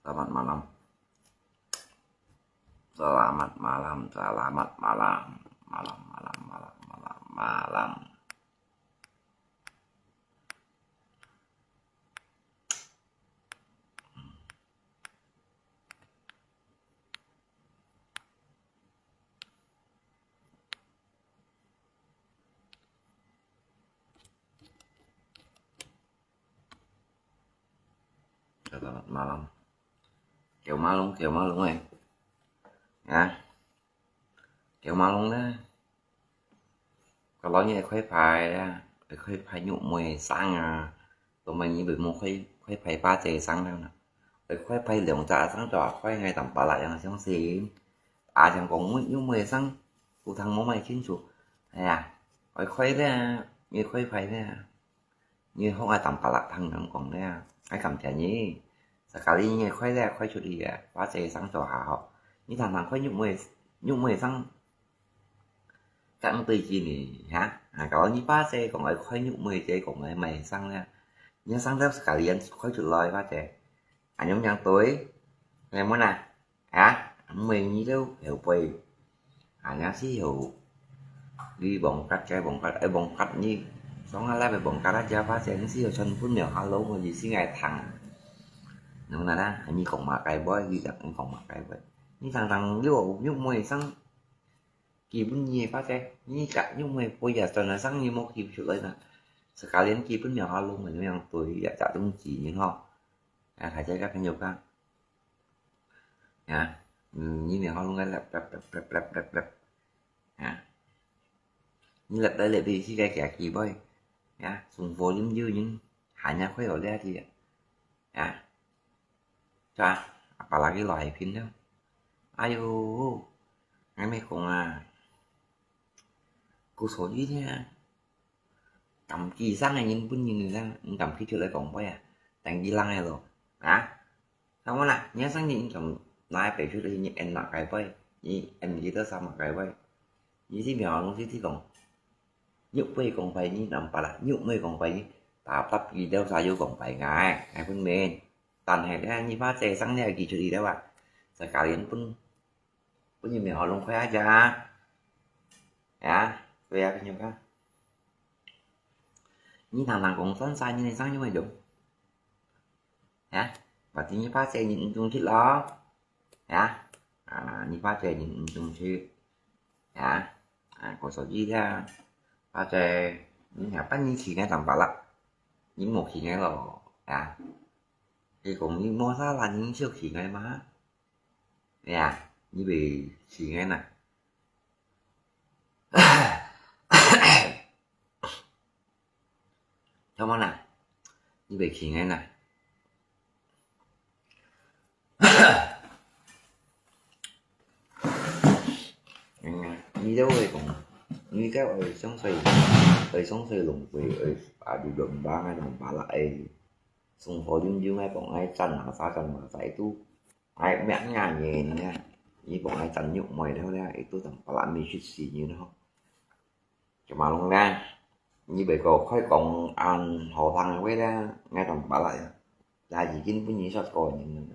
Selamat malam. Selamat malam. Selamat malam. Malam, malam, malam, malam, malam. Selamat malam. Kiểu má luôn em. Nha. Kiểu má luôn đó. Kalau như khuấy phai nhụ mùi sang tụi mình như bị một khuấy phai pha chè sang đâu nè. Khuấy phai lượng trà sang trò khuấy ngay tầm bà lại là xong xì. Chẳng còn nhụ mùi sang. Cụ thằng mô mày khiến chuột. Khuấy ra như khuấy phai ra. Như không ai tầm bà lại thằng nó còn ra. Ai cầm chả nhí. Sekali như khuấy ra khuấy chuột đi pha chè sang trò hả họ. Như thằng khuấy nhụ mùi sang. Các công ty chi này hả? Kalau như pha xe còn lại khuấy nhụ mùi chè còn lại mày sang ra. Nhớ sang rep sekalian khuấy chuột lòi pha chè. Nhóm nhang tối. Ngày muốn nè. Mình như đâu hiểu quỳ. Nhá xí hiểu. Đi bồng cắt như. Xong lại về bồng cắt ra pha chè. Nó xí hiểu chân phút miệng hello mà gì xí ngày thằng. Đúng là đó. Như còn mà cái boy ghi gặp anh còn mà cái vậy. Như thằng lưu nhụ mùi sang. Given như phát thế như cả nhưng mà bây giờ tuần là sáng như một kịp trở lại nè sekalian given nhỏ luôn mà nhưng tôi đã trả đúng chỉ những họ thải chơi các nhiều các như này họ luôn cái lẹp như lẹp đây là vì khi cái kẻ kỳ bơi dùng vô giống như những hải nhà khuấy ở ra thì cho bà là cái loại phim đó ai u ngay mấy con cô số gì thế cầm kỳ sáng này nhìn pun nhìn ra cầm khi trở lại còn quay tặng gì lăng này rồi không có nè nhớ sáng nhìn cầm lại phải trước đây như em mặc cái quay như em gì tới sao mặc cái quay như thế nhỏ luôn thế còn nhục quay còn phải như nằm phải là nhục mây còn phải như tạo tập gì đâu sao vô còn phải ngày phân mền toàn hệ ra như phát xe sáng này kỳ trở đi đâu sẽ cả đến pun như mình họ luôn khoe ra về cái nhiều cái như thằng cũng sáng sai như này sáng như mày đúng và thì như phát xe những chung thích đó như phát xe những chung thích có số gì ra phát xe những hạt bánh như khi ngay tầm bả lắm những một khi ngay là thì cũng như mua ra là những siêu khi ngay má như bị khi ngay này cho món nào như vậy khi ngay này như đâu rồi cũng như các ở sống xoay lùng về ở điều đường ba ngày mình bà lại xung phố dương ai còn ai chân ở xa chân mà phải tu ai mẹn nhà nhẹ nha như bọn ai chân nhục mày đâu ra itu tầm bà lại mình suy như nó cho mà luôn ra như vậy còn khói còn ăn hồ thằng quay ra ngay tầm bà lại là gì chính với những sao coi những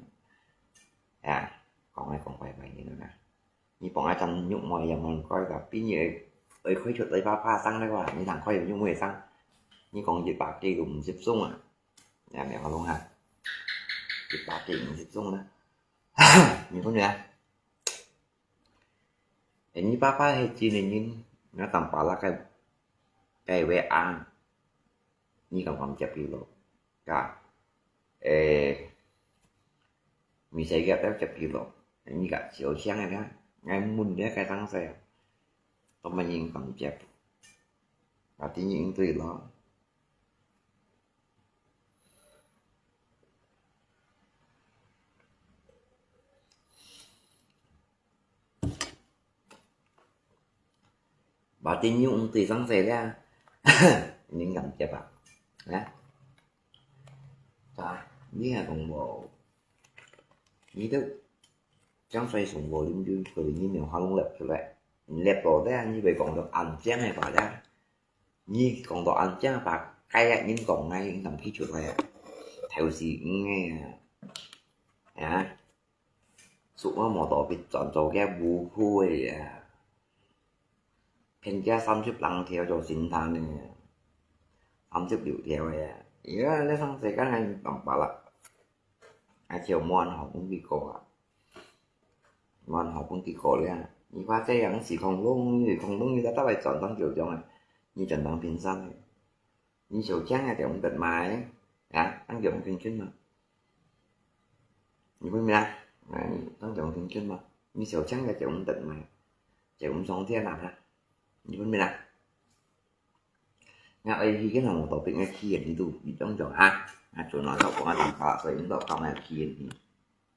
còn ai còn phải như nữa nè như bọn ai chân nhục mày giờ mình coi gặp tí như ấy khói chuột tới pha xăng đấy qua như thằng khói nhục mày xăng như còn dịp bạc đi cùng dịp sung mẹ vào luôn hả dịp bạc đi cùng dịp sung đó như con nè như pha hay chi này như nó tầm bà là cái về ăn như còn chập kilo cả mình sẽ ghép chập kilo như cả chiều sáng này đó ngay muốn để cái tăng xe tôi mà nhìn còn chập và tí những tùy đó bà tí những tùy tăng xe ra những ngầm chập Đấy. Trời, biết là còn bộ ý thức chẳng xoay sùng bộ linh dương tự nhiên mình hoa lông lẹp như vậy lẹp bộ ra như vậy còn được ăn chén này quả ra như còn được ăn chén bạc cay nhưng còn ngay nằm khí chuột này theo gì nghe à xuống một tổ bị chọn chỗ cái bù khui à pen cái 30랑 theo cho xin thằng này 30 điều theo này ý là nó xong sẽ cái này bằng bảo là ai chiều mòn họ cũng bị cổ à mòn họ cũng bị cổ lên你发这样是恐龙，你恐龙你đã phải chọn trong kiểu trong này như trần bằng phiền xanh như chiều trắng thì ông tận mài ấy à ăn kiểu phiền chân mà như bên này ăn kiểu phiền chân mà như chiều trắng là kiểu ông tận mài chiều ông sống thế nào ha như bên này nghe ấy khi cái nào một tổ bị ngay khi thì đủ bị trong chỗ ha chỗ nói cậu có làm khó rồi những tổ không này khi thì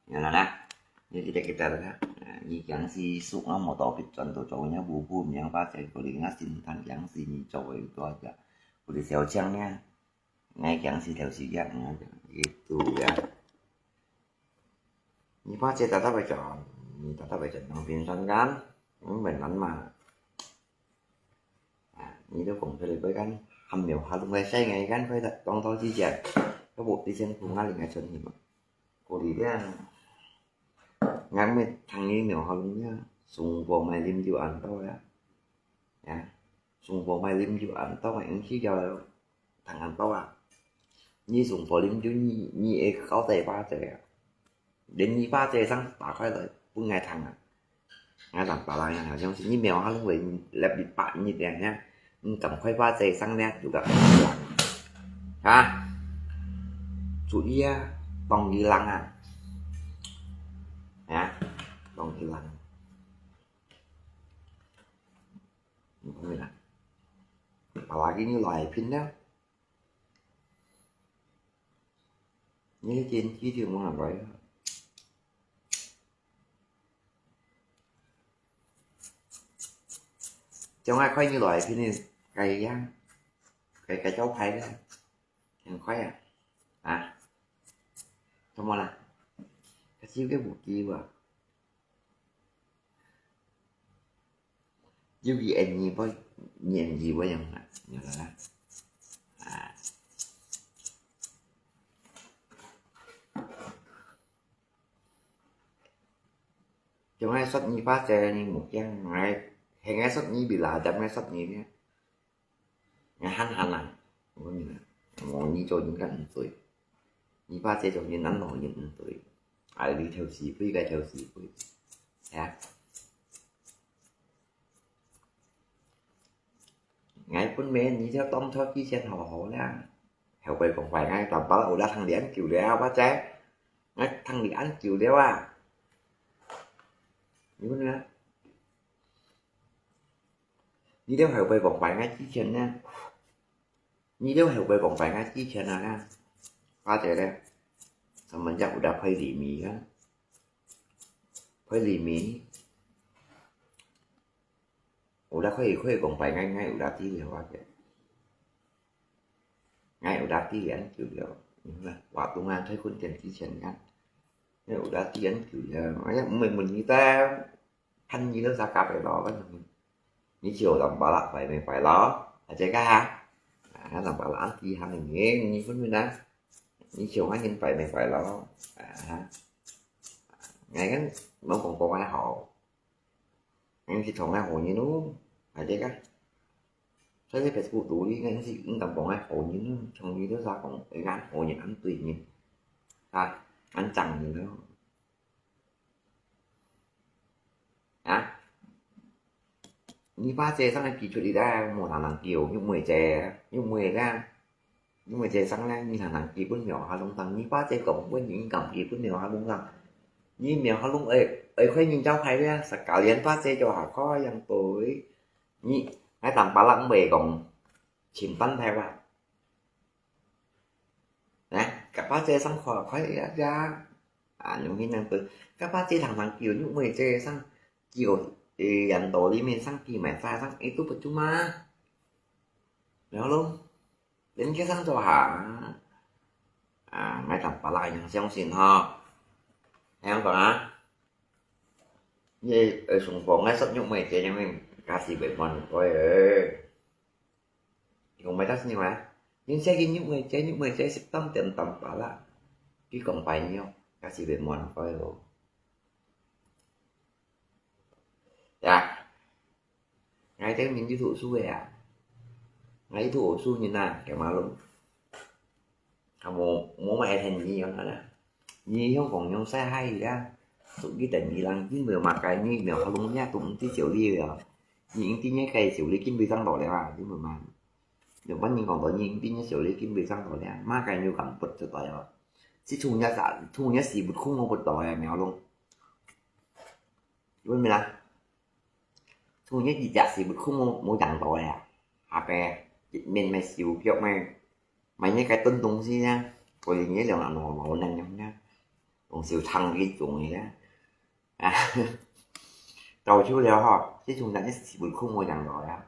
nghe là nè như kita lihat ni yang si suk mau topik contoh cowoknya bubum yang pakai kulit sintan yang si cowok itu aja kulit siaucangnya ngay yang si theo si yang gitu ya ni pakai tata baca ni tata baca bằng phiên xoắn gan mình đánh mà ni đó cũng phải với gan hầm miểu hà lúc này say ngày gan phải thật con to chi chè cái bột đi xem cùng ngay ngày xuân thì mà cô đi đấy ngắn với thằng ấy nhỏ hơn nhá sùng vào mày lim chịu ảnh thôi á à sùng vào mày lim chịu ảnh tao mày cũng chỉ cho thằng anh tao à như sùng vào lim chịu như khó tệ ba trẻ đến như ba trẻ sang bảo khai lại cũng ngày thằng à ngày làm bảo lại nào trong như mèo hay lúc vậy lẹp bị bạn như thế nhá cầm khoai ba trẻ sang nè chủ gặp ha chủ đi bằng gì lăng à à bằng gì lăng người là apalagi như loài pin đó như trên chi trường muốn làm vậy trong ai khoai như loài pin này cày ra cày cháu phải đó thằng khoai à không là cái xíu cái bột chi mà chứ gì em gì với nhìn gì với em nhờ là à trong ai sách như phá xe như một trang ngày hay ngay sách như bị lạ trong ngay sách như thế ngày hành à có như là ngồi như cho những cái tuổi như phá xe cho những nắng nổi những tuổi ai đi theo xí với cái theo xí với à ngày con mẹ như theo tông theo chi sen họ ra theo về còn phải ngay tầm bao đã thằng đi ăn kiểu đéo quá trái ngay thằng đi ăn kiểu đéo à như thế nữa như đéo hiểu về còn phải ngay chi sen nha như đéo hiểu về còn phải ngay chi sen nào nha quá trời đây xong mình chắc đã phơi lì mì á phơi lì mì đã khơi còn phải ngay ngay đã tí liền quá kìa ngay đã tí liền kiểu điều là quả công an thấy con tiền tí tiền ngắn nếu đã tí liền kiểu mình như ta thanh như nó ra cặp phải đó với mình như chiều làm bà lạc phải mình phải đó là chơi cá ha làm bà lạc thì hai mình nghe như con mình đó như chiều hai nhân phải mình phải đó ngày ngắn nó còn có ai họ anh thì thằng ai hồ như nó phải chơi cá thế phải phụ đủ đi ngay thì cũng tầm còn ai hồ như nó trong như nó ra còn cái gán hồ như ăn tùy nhìn ăn chẳng như đó như ba chè sang này kỳ chuột đi ra một thằng kiểu như 10 chè như 10 ra như 10 chè sang này như thằng kỳ quân nhỏ hà lông thằng như ba chè cộng với những cầm kỳ quân nhỏ hà lông thằng như mèo hà lông ấy khoe nhìn cháu hay ra sạc cả liền ba chè cho hà khó dần tối như hai thằng ba lăng bề còn chìm tấn theo à nè cả ba chè sang khỏi khoe ra những cái năng từ các ba chè thằng kiểu như 10 chè sang kiểu dành tổ đi mình sang kỳ mẹ xa sang itu percuma ya lo đến cái sáng cho hả ngay tầm bà lại những xem xin ho em còn á như ở sùng phố ngay sắp nhung mày thì mình ca sĩ bảy mòn coi còn mấy tác như mà nhưng sẽ ghi những người chơi sắp tâm tiền tầm bà lại chứ còn phải nhiêu ca sĩ bảy mòn coi rồi dạ ngay tới những cái thủ xui ngay thủ xui như nào cái mà luôn muốn mẹ thành gì nữa nè nhi không còn nhau xa hay gì ra tụi cái tình gì lăng chứ người mà cái như nào không đúng nha tụi tí chịu đi rồi những tí nhé cây xử lý kim bị tăng đổi lại vào chứ mà được bắt nhưng còn tự nhiên tí nhé xử lý kim bị tăng đổi lại má cái như cầm bật cho tội rồi chứ thu nhá xì bật khung không bật đổi mèo luôn luôn mình là thu nhá gì chả xì bật khung không mỗi chẳng tội bè mình mày xỉu kiểu mày nhớ cái tuân tung gì nha coi nhớ là nó nằm nhầm nha còn xỉu thằng cái chuồng này đó rồi chú leo họ chứ chúng ta nhớ xỉu bự không ngồi chẳng rồi á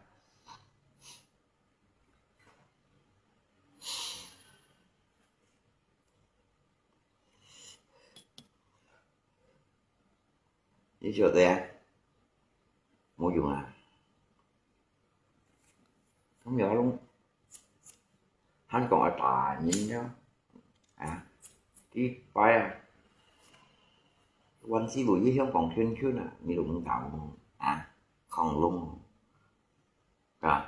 như chưa thế mua dùng không nhớ luôn hắn còn ở tòa nhìn đó đi phải quanh xí bụi với không còn khuyên khuyên như đụng tạo còn luôn rồi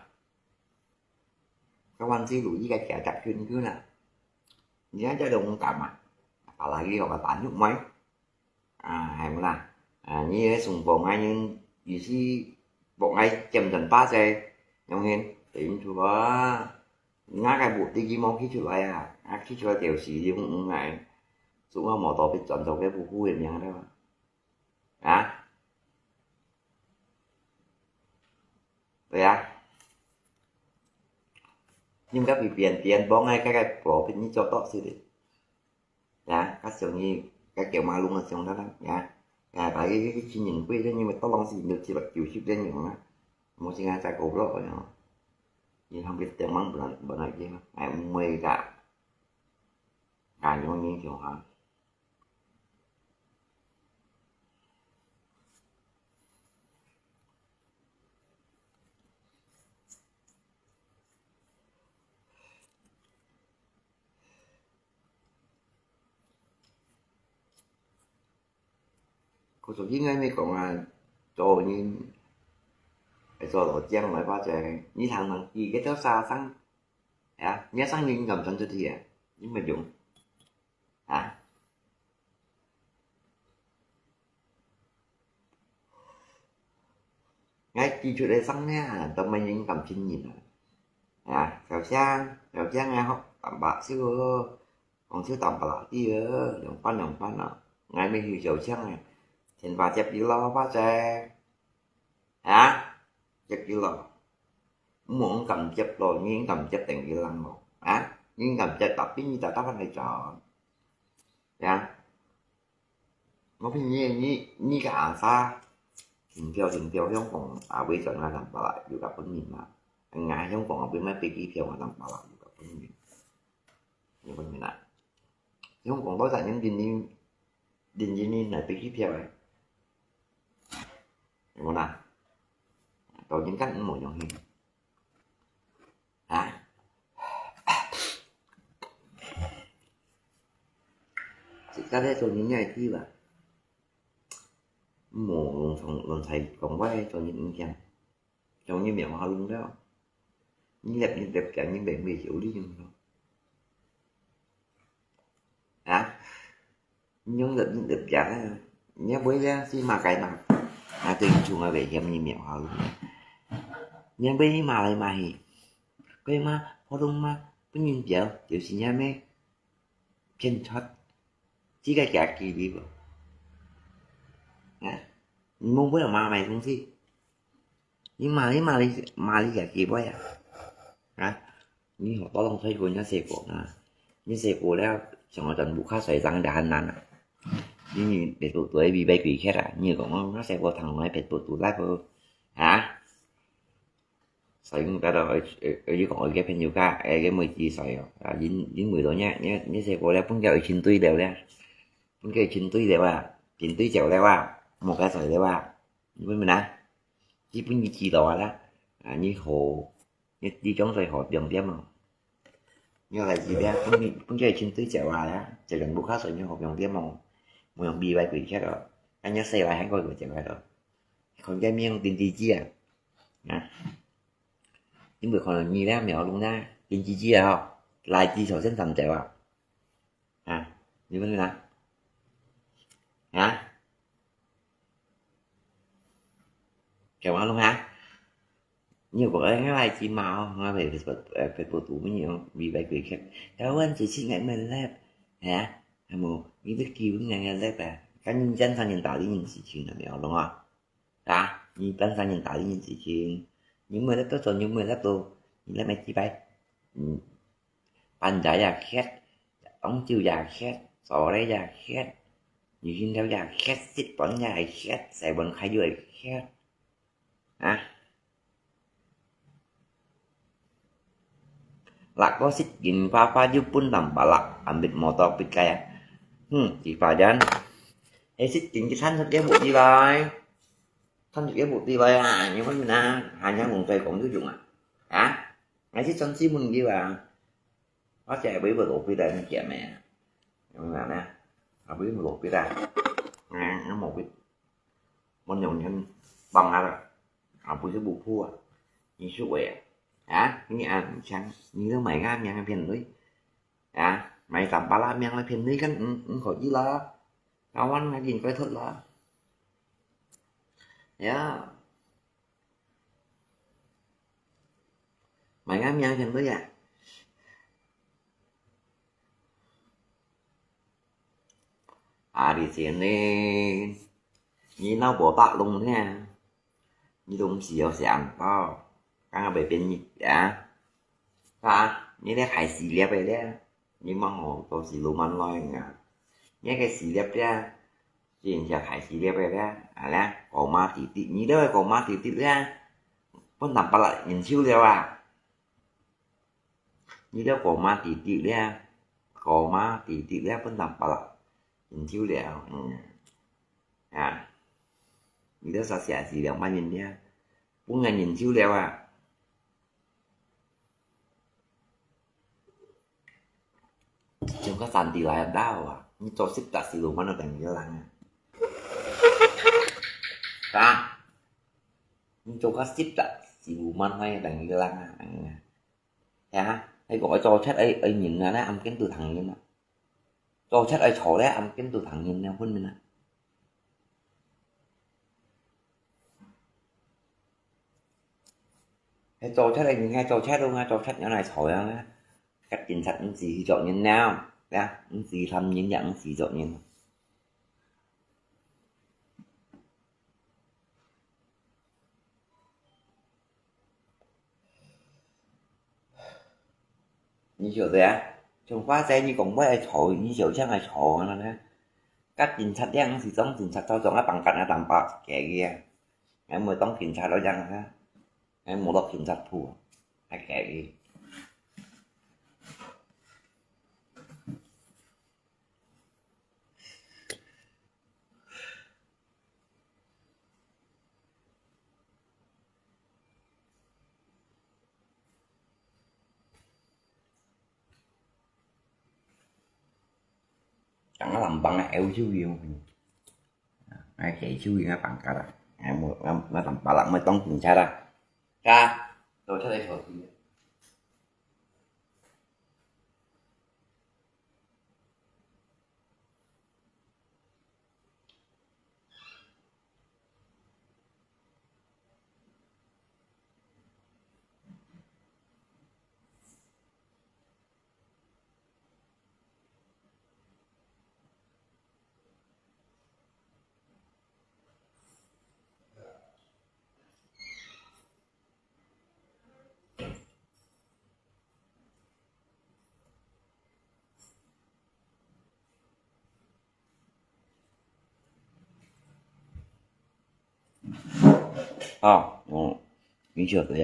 cái quanh xí bụi với cái chặt khuyên khuyên nhớ cho đụng tạo bà lại ghi gọi tản nhúc mấy hay là như sùng vòng ai nhưng gì xí bọn ai chầm thành phá xe nhông hen tìm chú có ngã cái bụt đi mong khi chú lại khi chú lại tiểu sĩ đi cũng ngại xuống ở mỏ tàu bị chọn tàu cái vụ khu hiểm nhàng đó vậy nhưng các vị tiền bỏ ngay cái bỏ bên như cho tốt xí đi các siêu như cái kiểu mà luôn là siêu đó tại cái chi nhìn quý đó nhưng mà tao long gì được chỉ là chịu ship lên nhiều á một sinh trái cổ rồi nhưng không biết tiền mắng bữa này chứ em mê cả những những kiểu hả cô số ngay mới còn trồi như rồi đồ trang lại ba trời như thằng gì cái đó xa sáng nhớ sáng nhưng cầm chân cho thì nhưng mà dụng ngay chi chỗ đây sáng nha tao mày những cầm chân nhìn chào trang nghe học tạm bạ xưa còn xưa tạm bạ đi đồng pan ngay mới hiểu chào trang này thì bà chép đi lo ba trời chép đi lo muốn cầm chép rồi nhưng cầm chép tiền gì lăng một nhưng cầm chép tập như ta tập anh này trò nó phải như cả xa tình tiêu không còn bây giờ là làm bà lại dù gặp vấn nhìn mà anh ngại không còn ở bên mấy cái tiêu mà làm bà lại dù gặp vấn nhìn như vấn nhìn lại không còn tối giản những đình gì này cái tiêu này đúng không rồi những cách một dòng hình chị ta đây rồi những ngày khi là một lần thầy còn quay cho những chàng trong như miệng họ luôn đó như đẹp chẳng những bạn bị hiểu lý nhưng thôi nhưng đẹp chẳng nhớ với ra khi mà cái mặt tiền chuồng ở về em như miệng họ luôn nhưng bây mà lại mày bây mà họ đúng mà cái nhìn chịu xin nha mẹ trên thoát chỉ cái cả kỳ đi vào muốn với là mà mày không gì nhưng mà đi cả kỳ vậy như họ to lòng thấy của nhà xe của như xe của đó trong một trận vụ khác xảy ra đã hành nạn như để tụi tuổi bị bay quỷ khác như của nó sẽ có thằng nói về tụi lái vô sợi người ta đâu ở dưới còn ở cái penyu ka cái mười chi sợi dính 10 độ nhé sẽ có lẽ cũng cái chín tuy đều đấy cũng cái chín tuy đều chín tuy chèo đều một cái sợi đều với mình chỉ cũng như chi đó như hồ như đi chống sợi hồ đường tiếp mà như là gì đấy cũng cái chín tuy chèo chỉ cần buộc khác sợi như hồ đường tiếp mà một bị bài quỷ khác rồi anh nhớ xây lại hắn coi của chèo rồi còn cái miếng tiền gì chi những người còn là nhiều ra mèo luôn tiền chi chi không lại chi sổ sinh thành chèo như thế nào chèo luôn nhiều của ấy lại chi màu nói về về bộ tủ nhiều vì bài quỷ khác cảm ơn chị xin ngại mình lép một những cái kêu ngày lép cá nhân chân sang nhân tạo đi nhìn sự chuyện là mèo đúng không như chân sang nhân tạo đi nhìn sự chuyện những người lép tốt rồi những người lép đồ những lép mày chi bay pan giả già khét ống chiêu già khét sọ đấy già khét nhiều khi theo già khét xích bẩn già khét xài bẩn khai dưới khét lạc có xích gìn papa pun balak ambil motor pikaya chị phải đến ấy xích gìn cái thanh thật ghé một đi lại thanh thật ghé một đi lại nhưng mà mình hàng nhang nguồn cây cũng sử dụng ngay xích xanh xí mình đi nó chạy bí vào lột đi đây nó chạy mẹ nhưng mà nè bí vào lột đi ra nó một cái mình dùng nhân bằng rồi bùi sẽ bù thua như số quẹ ini chẳng như mày ngam yang phiền đấy mày tầm ba la yang là phiền đấy kan khỏi gì lo kawan ngay nhìn coi thật lo mày ngam yang phiền đấy thì sini như nó bộ tạ luôn nha như đúng xìu sẵn to các bạn bên nhị như thế hải xì liệp vậy đấy nhưng mà họ có xì lùm ăn loi nhé cái xì liệp ra chuyện chả hải xì liệp vậy đấy có ma tí như đó có ma tí ra vẫn nằm lại nhìn siêu liệp như đó có ma tí ra có ma tí ra vẫn nằm lại nhìn siêu liệp như đó sao xả xì liệp mà nhìn ra cũng ngày nhìn siêu liệp trong các sàn tỷ lại đau như cho xích tạ xì lùm nó thành cái lăng nhưng cho các xích tạ xì lùm nó thành cái lăng hay gọi cho chết ấy nhìn nó âm kiến từ thằng như cho chết ấy chỗ đấy âm kiến từ thằng nhìn nào phân mình hay cho chết ấy nghe cho chết luôn cho chết nhỏ này sỏi cách chính sách những gì chọn nhân nào những gì thăm những dạng gì chọn nhân như kiểu thế trong khóa xe như còn mấy sỏi như kiểu chắc là sỏi nó đấy cách chính sách yang gì giống chính sách cho chọn bằng cạnh là tầm bạc kẻ kia em mới tống chính sách đó chăng em một lớp chính sách thua hay kẻ kia chẳng làm bằng eo siêu nhiều ai chạy siêu nhiều bằng cả là nó làm bà lặng mới tông chính sách ra tôi thấy đây rồi như chưa thấy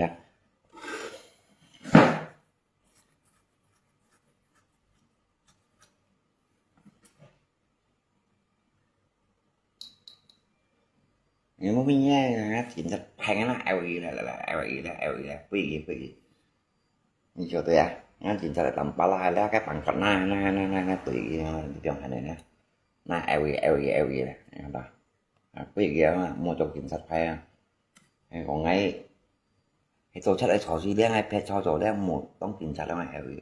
nhưng mà mình nghe chính thật hay nó LE là LE quý như cho tôi nó chính thật là tầm ba la là các bạn còn na tùy trong này nè na LE này đó quý kia mà mua cho chính thật hay còn ngay cái tổ chất ấy cho gì đấy ngay phe cho đấy mộtต้องchính thật là LE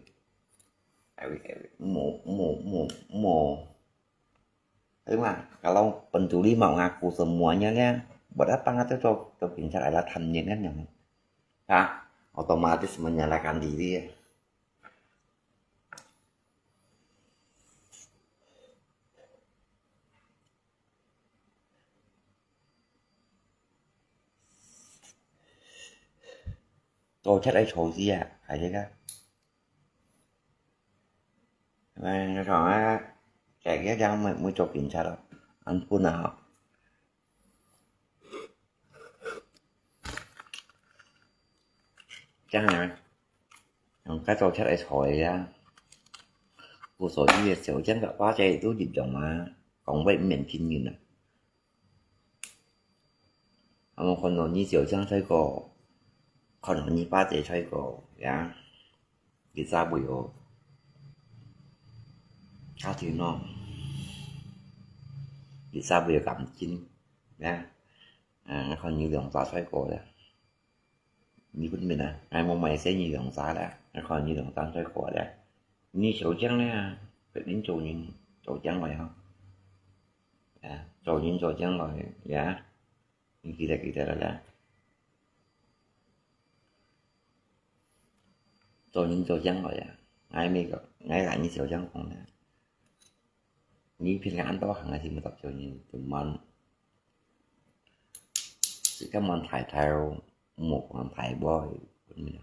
mau đúng mà kalau pencuri mau ngaku semuanya ya berdatang atau cho chính thật là thành như thế này otomatis menyalahkan diri ya. Tôi chắc ấy số gì phải chứ các mà rồi chạy ghé ra mới cho kiểm tra đó anh phun nào chắc là cái tôi chắc ấy sỏi của sỏi gì sỏi chắc là quá chạy tôi dịp chồng mà còn vậy miền kinh như này một con nó như sỏi chắc thấy có con nó như ba chạy thấy có ya cái ra bụi ổ cá thì nó cái ra bụi cảm chín nha nó còn như dòng gió thấy có đấy như bên mình ai mong mày sẽ như dòng gió đấy nó còn như dòng gió thấy có đấy như sỏi trắng đấy phải đến chỗ trắng rồi không chỗ trắng rồi dạ kita là chỗ trắng rồi ai mới gặp ngay lại như chỗ trắng còn như phiên ngắn đó hàng ngày thì mình tập cho nhìn tụi mình sự các món thải theo một món thải boy mình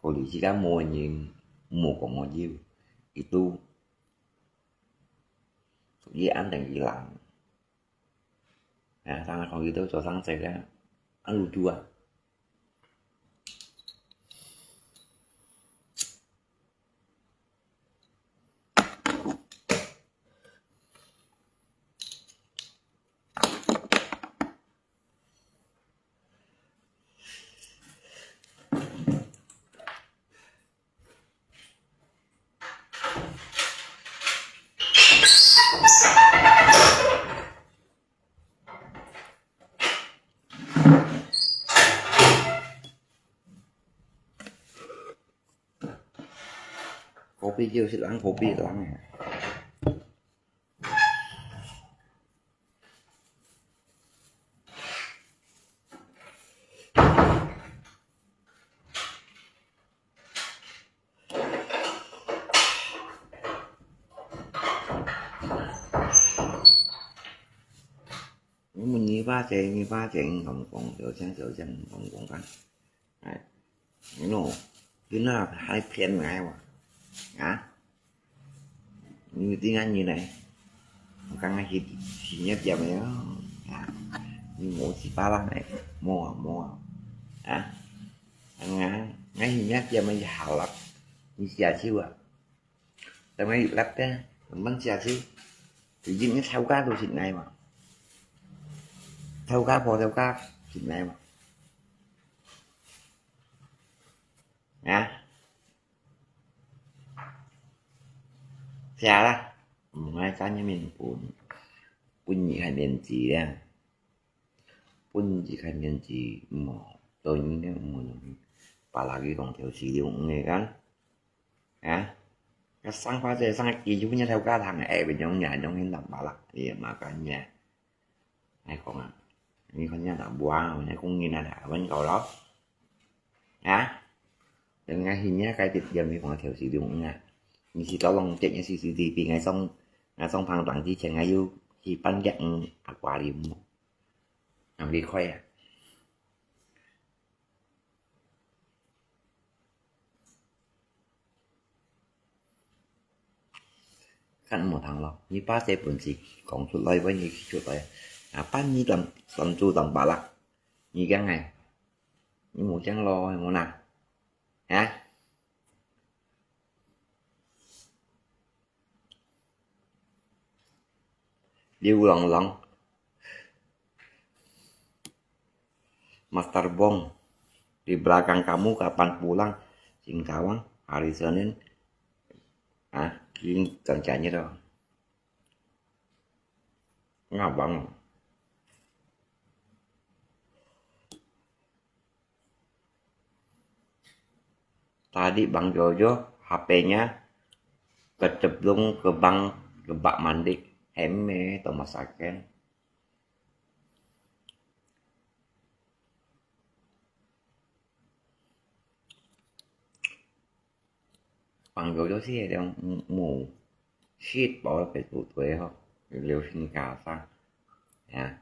polisi kamu anjing mau kok mau jiu itu kegiatan yang hilang nah sangat kalau gitu cho sang saya lu dua kopi jiu sih lang kopi lang mình như ba chuyện còn sửa chân còn cắn nó là hai phiên ngày mà như tiếng Anh như này căng ngay chỉ nhất giờ mày đó như mỗi chỉ ba lần này mua ngay thì nhất giờ mày hào lắm như xà siêu tao mấy lắp cái bánh xà siêu tự nhiên nó theo cá tôi xịn này mà theo cá xịn này mà xà đó ngay cá như mình pun nhị hai miền chỉ pun chỉ hai miền chỉ mà tôi những cái mà lagi còn thiếu xí điều nghề kan cái sang pha xe sang kỳ chú nhá theo cá thằng này bên trong nhà trong hiện làm bà lạc thì mà cả nhà hay còn như con nhà làm bùa này cũng như là đã bên cầu đó đừng ngay hình nhá cái tiệt dầm thì còn thiếu xí điều nha như chỉ tao lòng chạy như xí thì ngày xong phang toàn chỉ chạy ngay yêu chỉ ban dặn aquarium làm đi khoe khăn một thằng lo như ba xe buồn gì còn chút lấy với như chút lấy ba như tầm chu tầm bà lạc như cái ngày như một trắng lo hay một nào điêu lần Master Bong, di belakang kamu kapan pulang? Singkawang, hari Senin. Ini kerjanya dong. Ngabang. Tadi Bang Jojo HP-nya kecemplung ke bak mandi. Heme atau masakan. Bang Jojo sih ada yang mù shit bỏ phải tụt tuổi không liều sinh cả sang nha.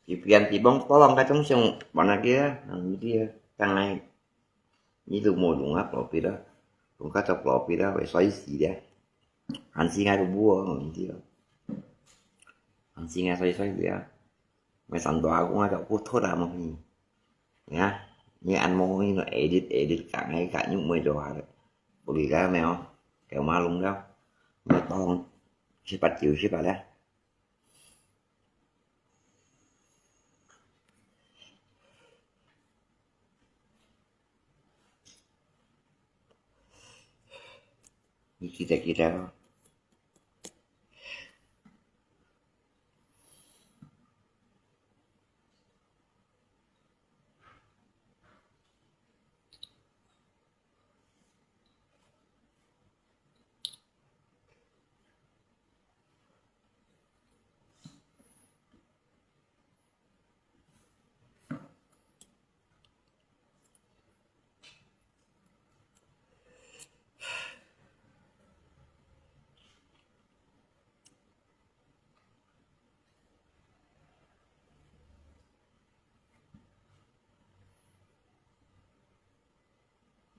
Thì pian thì bóng tolong cái trong sông bọn này kia càng ngày như từ mùa đúng áp lọp đó cũng có chọc lọp đó phải xoáy xì đấy anh xin ngay đồ bua rồi chứ anh xin ngay xoáy xoáy gì á mày sẵn tòa cũng ai đâu có thốt ra mà nhá như anh mua như là edit cả những mười đồ đấy bởi vì cái mèo kẹo ma luôn đâu mà to sẽ bắt chịu sẽ bà đấy như kita đó.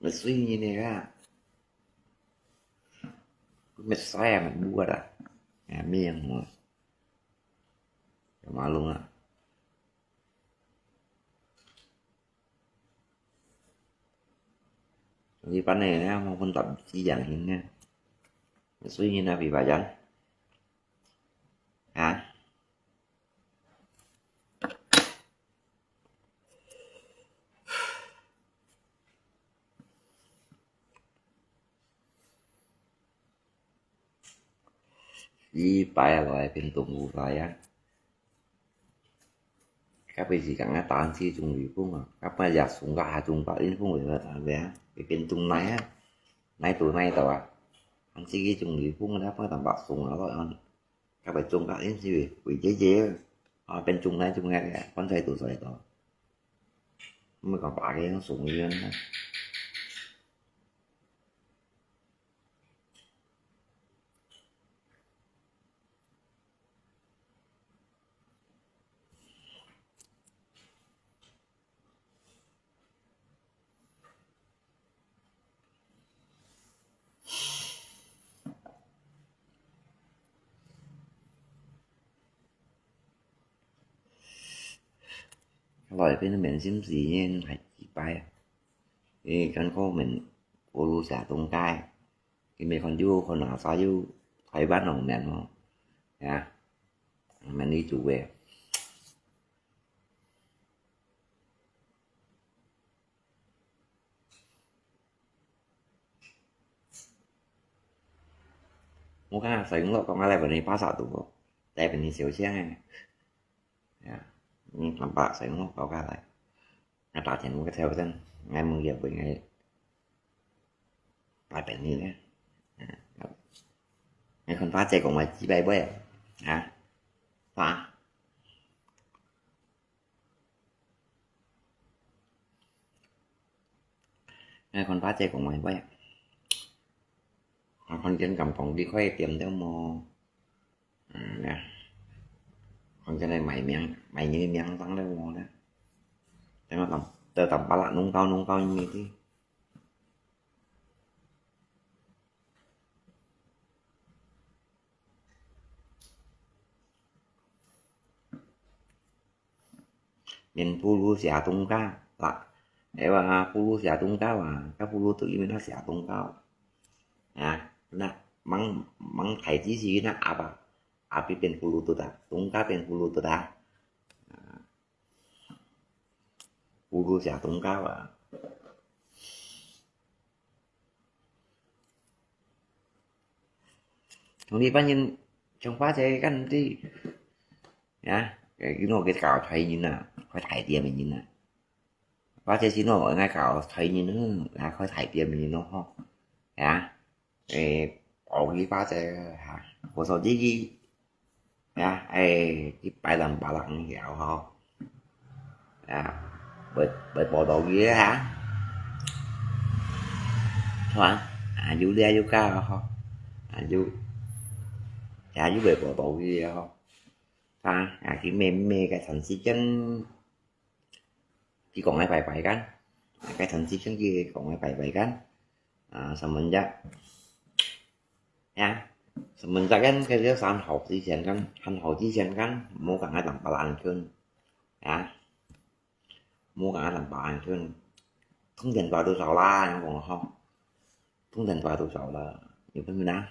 Mình suy như này ra mình xe mình mua đó miền mà luôn á đi bán này nó không phân tập chỉ dành hiện nha mình suy như nào vì bà dẫn hả đi bài loạiเป็นตุ่มหูไฟอ่ะcác bây giờ càng tàn si trùng lưỡi phun à các bây giờ xuống gà trùng cả đến phun rồi về cáiเป็นtrùng này á nay tuổi nay tao à anh si cái trùng lưỡi phun đó phải tầm bạc xuống nó rồi anh các bạn trùng cả đến gì bị chếเป็นtrùng này trùng nghe cái con trai tuổi rồi tao mới còn bà cái nó xuống lên đó อร่อยเป็นเหม็นซิมสีเนี่ยหายไปกันก็เหม็นโอรูสาตรงใต้กินเป็นคนยู่คนหนาซายู่ไทยบ้านของแมนมั้งนะแมนนี่จูเวมุกใส่งอกของอะไรแบบนี้ภาษาตัวแต่เป็นนี่เสียวเชี่ยงนี่ลำบากใส่งอกเขาอะไรหน้าตาเห็นมันก็เท่ากันไงมึงเหยียบไปไงปลายเป็นนี่นะไอ้คนฟ้าใจของมาจีใบเบ้ยฮะฟ้าไอ้คนฟ้าใจของมาเบ้ยcon trên cầm phòng đi khoe tìm theo mò nè con trên đây mày như miếng thắng đâu mò đó thế mà lòng từ tầm ba lạ nung cao như thế nên pulu xả tung cao là để mà pulu xả tung cao à các pulu tự nhiên nó xả tung cao à nó mắng thầy chí gì nó à bà à bị bên pulu tôi ta tung cao bên pulu tôi ta pulu xả tung cao à không đi bao nhiêu trong khóa chơi cái đi nhá cái nó cái cào thầy như nào phải thầy tiền mình như nào khóa chơi chỉ nó ở ngay cào thầy như nó là phải thầy tiền mình như nó không nhá cái ở cái khóa chơi hả của số gì nhá cái bài làm bà lặng gạo không à bệt bộ đồ kia hả thôi à du đe du cao không à du à du bệt bộ đồ kia không à khi mê cái thành sĩ chân chỉ còn ai bài bài kan cái thành sĩ chân kia còn ai bài bài kan semenjak ya semenjak kan cái san học di chuyển kan han học di chuyển kan mau càng ai làm bà làm hơn ya mau càng ai làm bà làm hơn thông tiền vào tôi giàu la còn không thông tiền vào tôi giàu là nhiều cái nào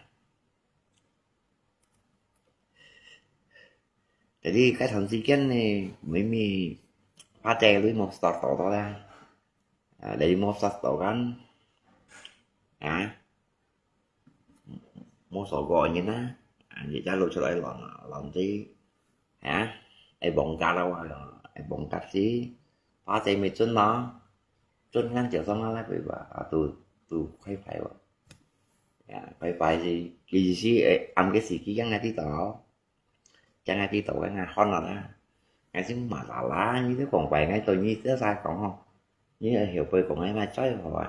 jadi cái thằng si ken này mới mi pha treo với một start tổ ra để một start tổ kan một số gọi như nó vậy cha luôn cho lại lần tí ai bồng ca đâu ai bồng cắt xí pha treo mấy chân nó chân ngăn trở xong nó lại bị bà từ khoai phải vậy phải gì cái gì xí ăn cái gì cái ngay tí tỏ chẳng ngay tí tỏ cái ngay hon là đó ngay xí mà lá như thế còn vậy ngay tôi như thế sai còn không như hiểu về còn ngay mai chơi rồi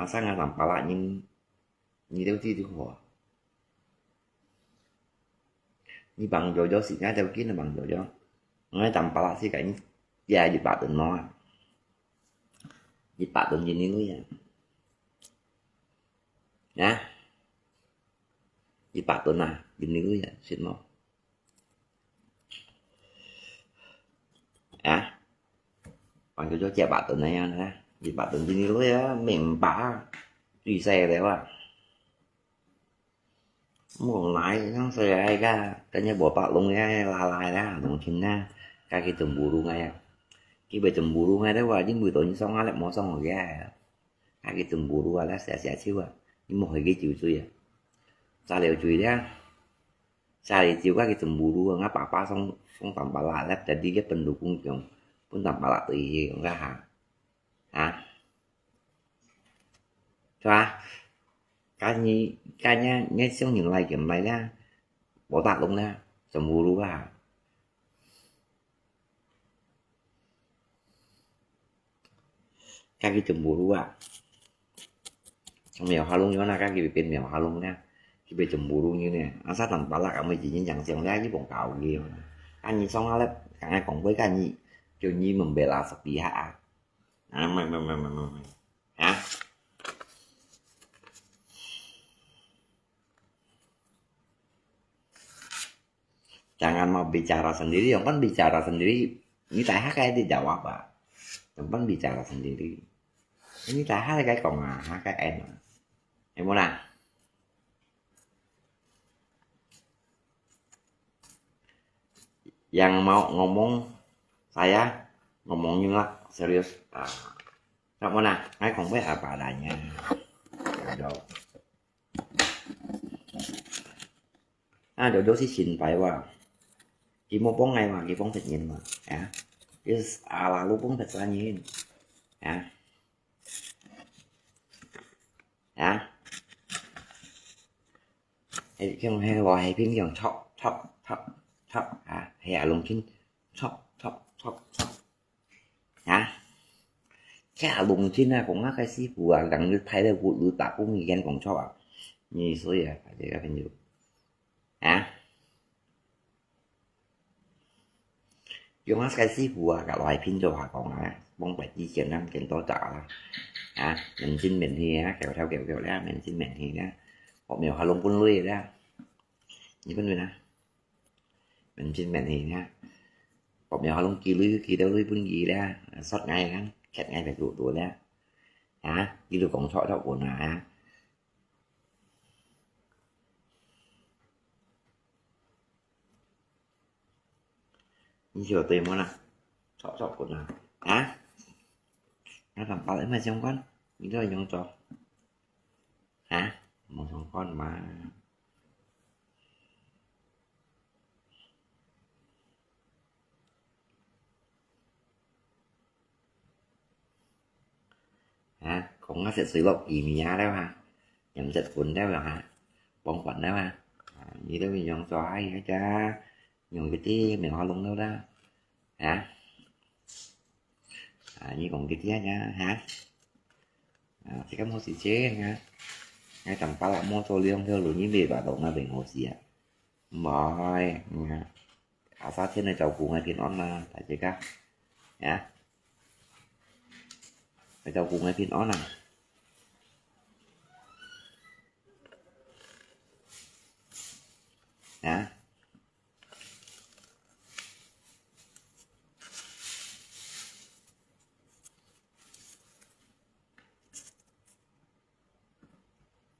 sang ngay làm bà lại nhưng như thế thì họ như bằng rồi đó xịt ngay theo kiến là bằng rồi đó ngay tầm bà lại xí cảnh dài dịch bạc tình nó dịch bạc tình gì nữa nhá dịch bạc tình à gì nữa xin nó bằng cho trẻ bạc tình này nữa dịch bạc tình gì nữa á mềm bả truy xe đấy à muốn lại nó xe ai cái nhà bộ bạc luôn nghe là lại đó đồng chính na cái tầm bù luôn ngay cái bề tầm bù luôn ngay đó qua với 10 tuổi như xong lại mỏ xong rồi ra cái tầm bù luôn là sẽ xíu nhưng mà hồi cái chịu chui sao liệu chui đó sao thì chịu cái tầm bù luôn ngáp bà xong xong tầm bà lại lắp đi cái tình đủ cung chồng cũng tầm bà lại tự nhiên ra cho cái nhá nghe xong những like kiểm này ra bỏ tạc luôn ra tầm bù luôn cái tầm bù luôn trong mèo hoa luôn cho nó cái bên mèo hoa luôn nha cái bên tầm bù luôn như nè anh sát làm bà lạc ông ấy chỉ nhận xem ra với bọn cào kia anh nhìn xong nó cả ai còn với cái gì kiểu như mình bề là sập bị hạ mày hả jangan mau bicara sendiri yang kan bicara sendiri ini tah kayak dijawab yang kan bicara sendiri ini tah cái còn cái em muốn nào yang mau ngomong saya ngomongnya serius kamu nah ngomong apa adanya Dodo sih xin phảiว่าchỉ một bốn ngày mà chỉ bóng thật nhìn mà chứ là lúc bóng thật ra nhìn hay cái hay gọi hay phim dòng thấp hay lùng chín thấp cái lùng chín là cũng cái gì vừa gần như thấy là vụ lừa tạc của người dân còn cho như số vậy phải để cái nhiều dùng nó cái xí của cả loại pin cho hòa còn là bóng bạch di chuyển năm kiện to trợ là mình xin mình thì kéo theo kiểu ra mình xin mình thì một nhiều hà lông quân lui ra như con người nè mình xin mình thì một nhiều hà lông kỳ đâu lui quân gì ra sót ngay ngắn chặt ngay phải đủ tuổi ra đi được còn sọ của nó như chiều tìm nó sọ của nó nó làm bao mà trong con những cái giống cho một thằng con mà cũng nó sẽ sử dụng gì mình nhá đấy nhận dịch quần đấy là bông quần đấy như đó mình dọn cho ai hết cha nhiều cái tí mình hoa luôn đâu đó như còn cái tí nha thì các mô sĩ chế nha ngay tầm ba là mô tô liông theo lối như về bà động là bệnh hồ sĩ mỏi phát trên này cháu cùng ngay phiên on là tại chế các phải cháu cùng ngay phiên on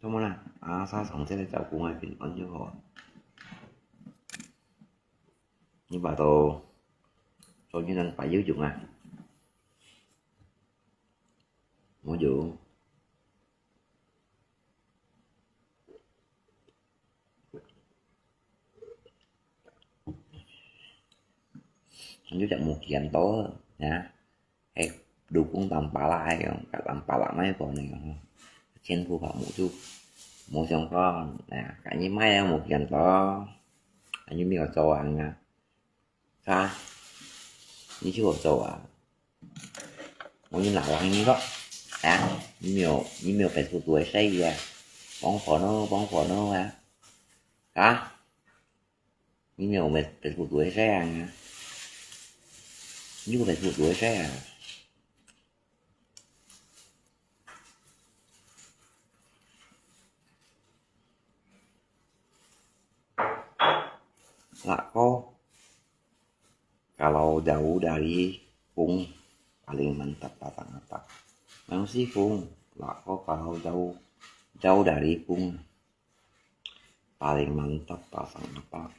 cho món nào sao sống sẽ cháu cùng ngay phiên on như họ như bà tổ cho nên phải giữ dụng mỗi vụ anh chú chọn một chuyện tố hay đủ cũng tầm bà lại không cả tầm bà lại mấy con này không trên phù hợp một chút một trong con cả như mấy một chuyện to anh như mình có cho ăn sao như chưa có cho một như nào anh như đó như nhiều phải thuộc tuổi xây bóng phở nó như nhiều mệt phải thuộc tuổi xây như phải thuộc tuổi xây là có kalau jauh dari pung paling mantap batang apa memang sih pung lah kok kalau jauh dari pung paling mantap batang apa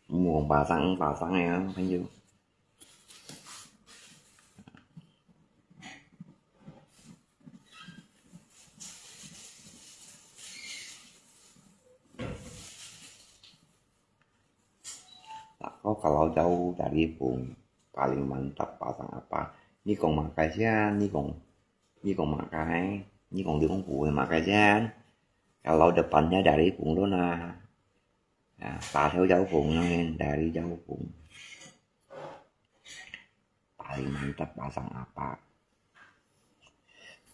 mua batang này không phải nhiêu kalau jauh dari pung paling mantap pasang apa ini còn makai sian ini còn makai ini còn đường phụ makai sian kalau depannya dari pung dona ta theo dấu pung nên dari dấu pung paling mantap pasang apa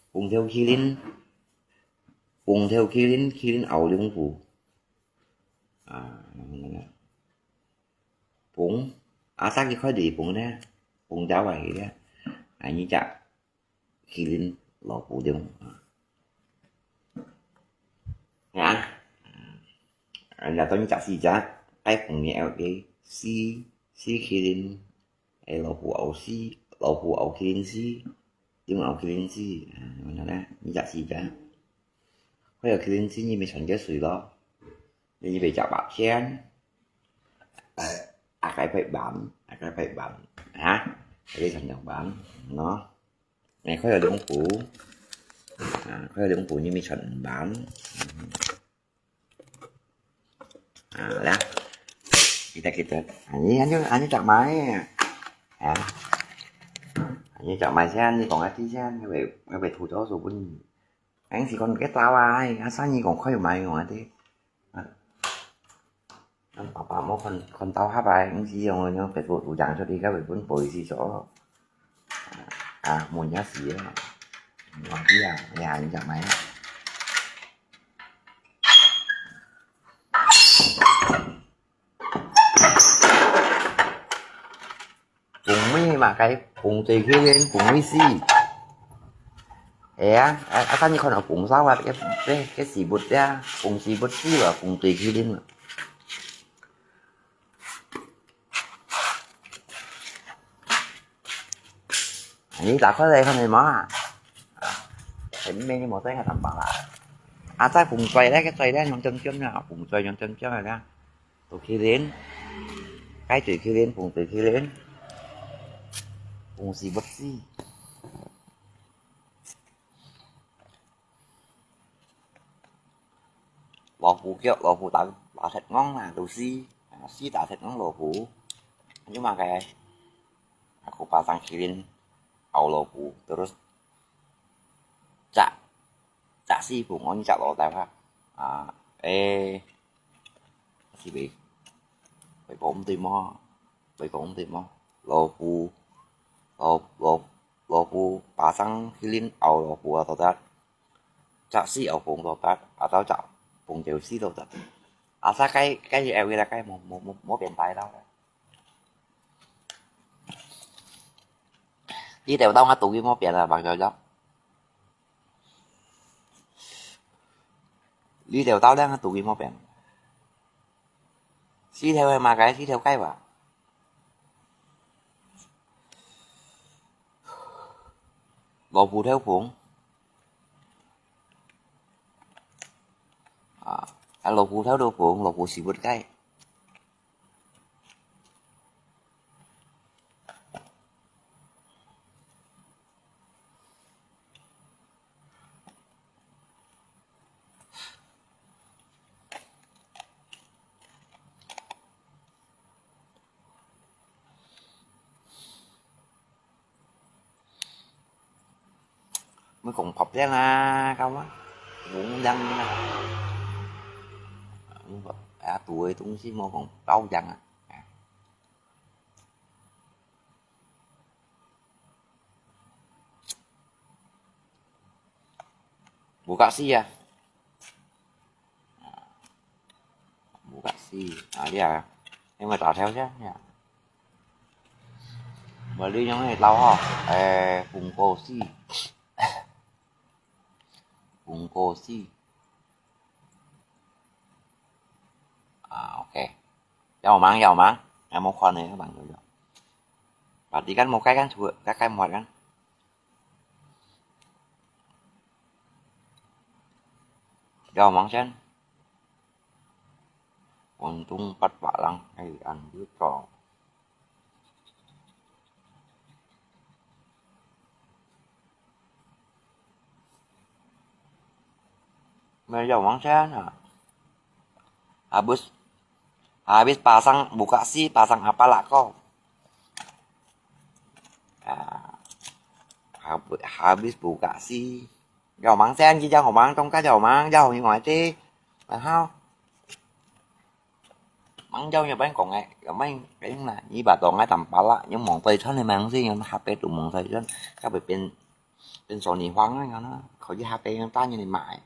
pung theo kilin ẩu đường phụ pung xác như khói đi pung nè pung cháu vậy đó như chặt khi linh lọ phụ dung là tôi như chặt gì chả cái pung nhẹo cái si khi linh lọ phụ ẩu khi linh si nhưng ẩu khi linh si nó nè như chặt gì chả có giờ khi linh si như mình chọn cái sự đó như vậy chặt bạc chén cái phải bám cái thành nhọc bám nó này có là đường phủ như mình chọn bám đó kita anh chọn máy anh chọn máy sen như còn ai tí sen cái về thủ đó rồi bên anh thì còn cái tao ai sao như còn khói mày ngoài thế papa mau con tao hát bài cũng chỉ rồi nhưng phải phụ thủ chẳng cho đi các bạn vẫn bồi gì chỗ một nhát xí ngoài kia nhà như chẳng máy mà cái phụng tùy khi lên phụng với si à sao như con ở phụng sao à cái xì bột ra phụng xì bột si và phụng tùy khi lên mà ini tak có đây không thì mó à thì mấy như một cái là tầm bảo lại à ta phụng xoay đấy cái xoay đấy nhon chân chân nào phụng xoay nhon chân chân này ra từ khi đến cái tùy khi lên phụng tùy khi lên phụng xì bột si lò phụ kiểu lò phụ tạo thịt ngon là đồ si tạo thịt ngon lò phụ nhưng mà cái aku pasang kirim Allah phụ terus cak cak si phụ ngon cak lò tao ha à ê si bị bổn tìm mo lò phụ lò phụ pasang kirim Allah phụ atau tak cak si Allah phụ tak atau cak phụ đều si đâu tak asa cái gì eo là cái một biến態đâu đi theo tao ngắt tụ cái mốt vậy là bằng rồi đó đi theo tao đang ngắt tụ cái mốt vậy xí theo em mà cái xí theo cái vào lò phụ theo phụng lò phụ theo đồ phụng lò phụ xì bứt cái mới cùng phập ra là không á cũng dân tuổi cũng xí mô còn đau dần buka sih ya buka sih dia nhưng mà trả theo chứ nha mà đi những này lâu ho phùng cô si ok dầu mắng một khoản này các bạn rồi và đi cắn một cái cắn thua các cái một cắn dầu mắng chân untung bắt bạ lăng hay ăn đứa trò mà dầu mắng chân habis pasang buka sih pasang apa lah kau habis buka sih dầu mắng sen chứ dầu mắng trong cái dầu mắng dầu như ngoài chứ là không mắng dâu như bán còn ngay mấy cái là như bà toàn ngay tầm bà lại những món tây thế này mà không gì nhưng mà HP tụ món tây đó các bạn bên sổ nhị hoang ấy nó khỏi với HP người ta như này mãi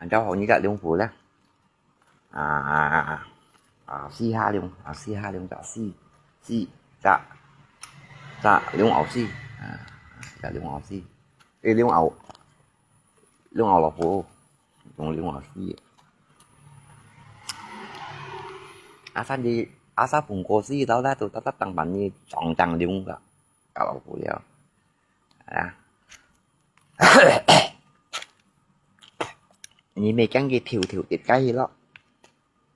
anh cháu hầu như cả liên phủ đó si ha liên dạ si dạ liên ẩu si dạ liên ẩu si liên ẩu là phủ dùng liên ẩu si san gì san phùng cô si tao đã tụi tao tắt tăng bản như chọn chẳng liên cả cả là phủ đều như mấy chẳng gì thiểu tiết cái gì đó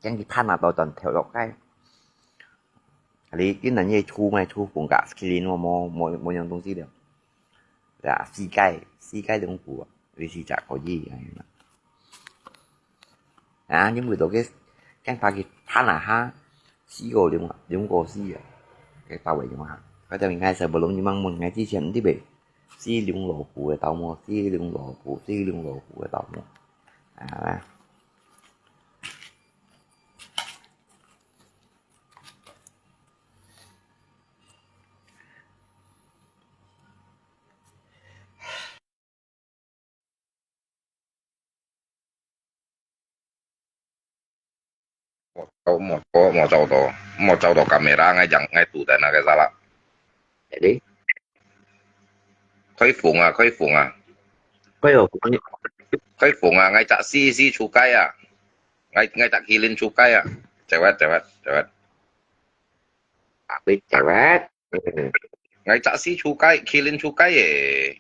chẳng gì than là tôi toàn thiểu độc cái lý cái là như thu phùng cả skin mà mỗi nhân东西đều là si cái liên phủ vì si chả có gì những người đó cái pha cái than là ha si cô liên cô si cái tao vậy mà cái tao mình ngay sợ bờ nhưng mà một ngày chi chuyện thì bị si liên lộ phủ cái tao mua si liên lộ phủ cái tao mua 冇做到kamera ngay tủ tại那cái啥啦，jadi 可以放啊，ngay cak si cukai à, ngay tak kilin cukai à, cewek, biết cewek. ngay cak si cukai kilin cukai eh,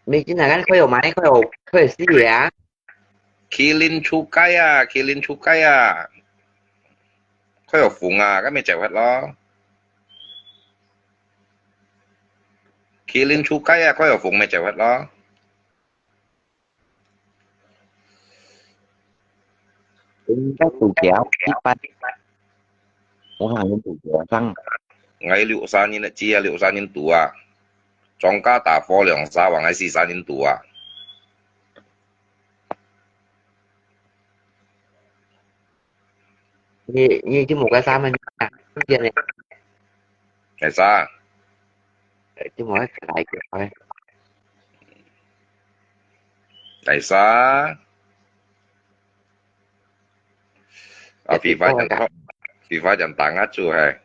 Biết chính là cái khối dầu máy khối dầu gì á. kilin cukai à, 佢又放啊，咁咪cewek lo, kilin cukai à, 佢又放咪cewek lo, Tính các tù kéo chip bắt muốn hàng lên tù kéo xăng. ngay 6 年的知啊，6 3年讀啊，莊家打貨兩沙橫喺4 3年讀啊，Như chứ một cái sao mình cái kia này, 係啥？chứ một cái lại kiểu thôi. 係啥？啊 Để tiếp FIFA có人cả FIFA人打壓住係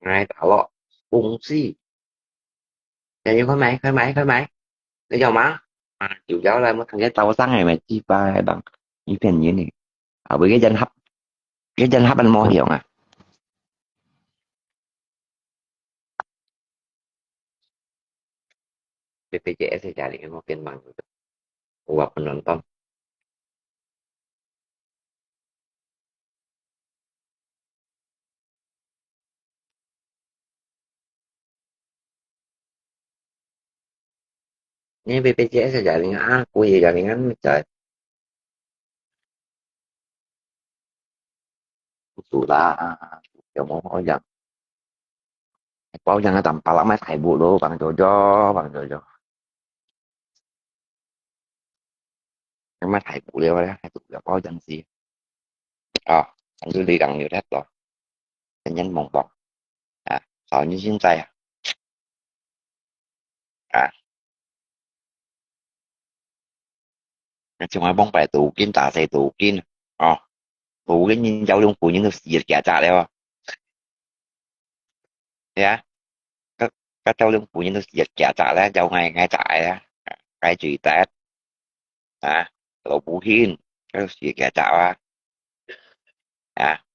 ，ngay tạo lọ bùng xi. Cho như khói máy lấy dầu má. Chịu cháu lên một thằng cái tàu xăng này mà chi ba hay bằng như phiền như này. Ở với cái danh hấp anh mua hiểu à. BPJS saya cari mau pin bang buat penonton. Ini BPJS saya jaringan aku ya jaringan trời tụ là kiểu mau mau jangan tanpa lama thầy vụ đồ bằng Jojo cái máy thầy vụ liêu đấy thầy tụ là bao jangan gì anh cứ đi đằng nhiều hết rồi anh nhanh mong bọc sợ như xin tay à chúng ta bóng bè tụ kim tà xây tụ kim tụ cái nhìn giao luôn phụ những việc giả trả đấy không yeah các cháu lương phụ những việc giả trả đấy giao ngay ngay tại đó cái chuyện tết lộ bù hiên các việc giả trả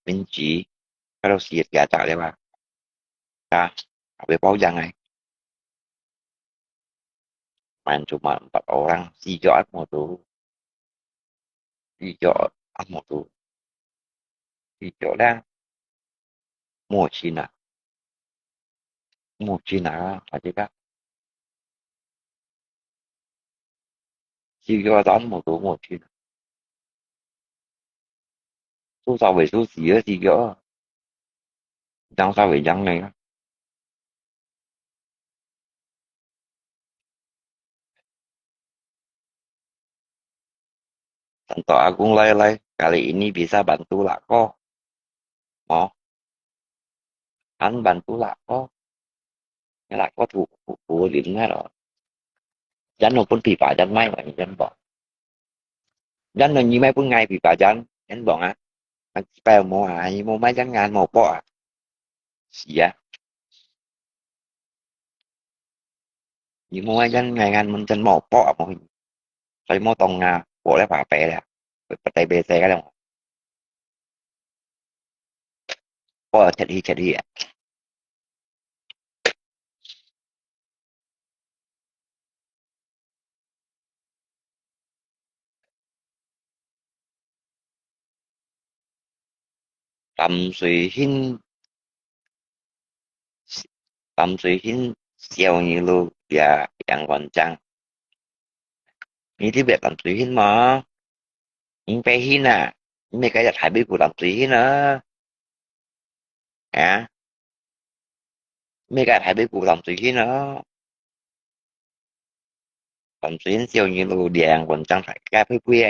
minh chỉ các việc giả trả đấy ba về bao giờ này main cuma 4 orang si Joat mau tuh si Joat mau tuh si Joat đang mua China phải chứ si Joat đón một tuh mua China số sao về số gì á si Joat đang sao về dân này tentu Agung Lele kali ini bisa bantu Lako mau hắn bantu Lako Lako thủ điểm rồi dân nó pun pipa dân mai mà dân bỏ dân nó như mấy pun ngày pipa dân bỏมันแปลโมหายโมไม่จ้างงานโมปะเสียยี่โมไม่จ้างงานมันจะโมปะโมใส่โมตรงงาโปะแล้วผ่าแปะแล้วไปไตเบเซ่ก็แล้วปะเฉดทีtầm水hin tầm水hin siêu như luôn và dạng hoàn trang như thế việc tầm水hin mà những cái hin những cái giặt hải bi của tầm水hin mấy cái hải bi của tầm水hin tầm水hin siêu như luôn dạng hoàn trang phải cái phơi quê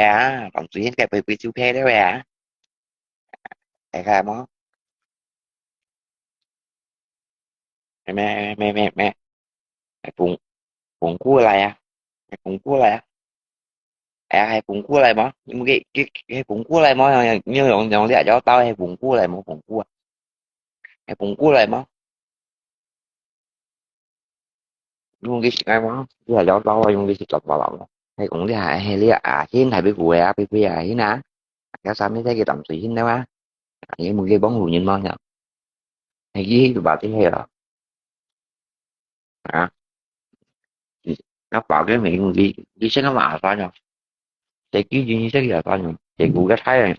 tầm水hin cái phơi quê siêu khe đấy cái khai mó mẹ mẹ mẹ mẹ mẹ phụng phụng cuaอะไร Hai pungku lah mo. Nhưng mà cái pungku lah mo như dòng lẹ cho tao hai pungku lah mo pungku. Hai pungku lah mo. Yung cái cái mo. Là cho tao yung cái lọc vào lòng. Hay cũng đi hại hay li hin hay bị quệ bị hin á. Cái sao mới thấy cái tầm sĩ hin đó á. Những một cái bóng lùi nhìn mo nhở. Hay cái bà thấy hay rồi. À, nó bảo cái miệng đi sẽ nó mà tao nhở. Chạy ký duy sẽ là tao nhở. Chạy cụ cái thái này.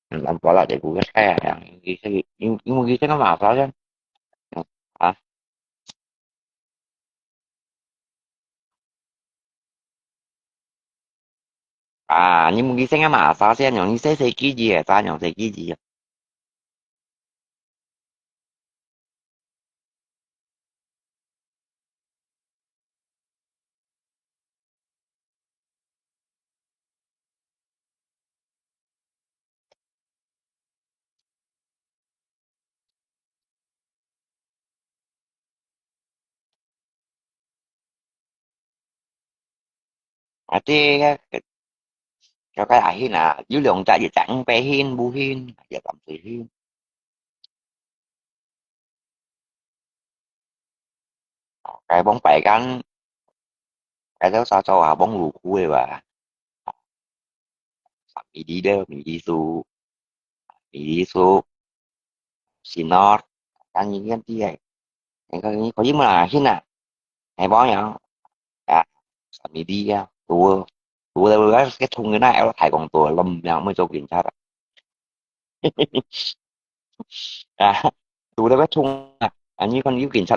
Làm bỏ lại chạy cụ cái thái này. Nhưng mà ghi sẽ nó mà tao chứ. À, nhưng mà ghi sẽ nó mà tao sẽ nhở. Như sẽ ký gì à tao nhở. Sẽ ký gì à. À, thế cho cái ai hin à. Dữ liệu chạy gì chẳng bé hin bu hin. Giờ tầm sĩ hin. Cái bóng bẻ cánh. Cái đó sao cho bóng lù khui và mình đi đâu mình đi su xin nó ăn những cái gì vậy anh có gì mà là khi nào hay bó nhau à mình đi tua đâu cái thùng cái này nó thải còn tua lâm nhau mới cho kiểm tra à tua đâu cái thùng anh như con yếu kiểm tra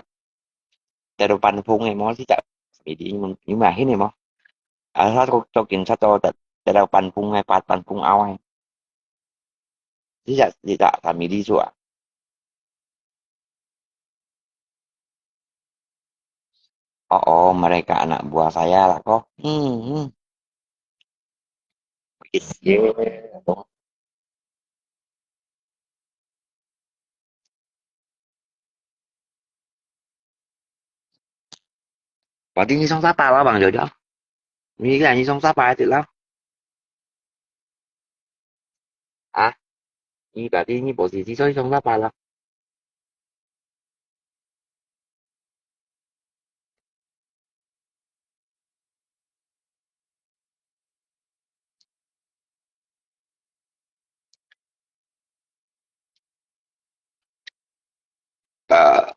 แต่เราปันพุงไงมอที่จะมีดีnhưng mà thế này mòถ้าcho kiểm tra choแต่เราปันพุงไงปันพุงเอาไงที่จะทำมีดีสุด oh oh mereka anak buah saya lah kok yeah. Berarti ini song sapa lah Bang Jojo. Ini cái là như song sapa tự lắm. À, ini berarti ini posisi so song sapa lah. Ờ,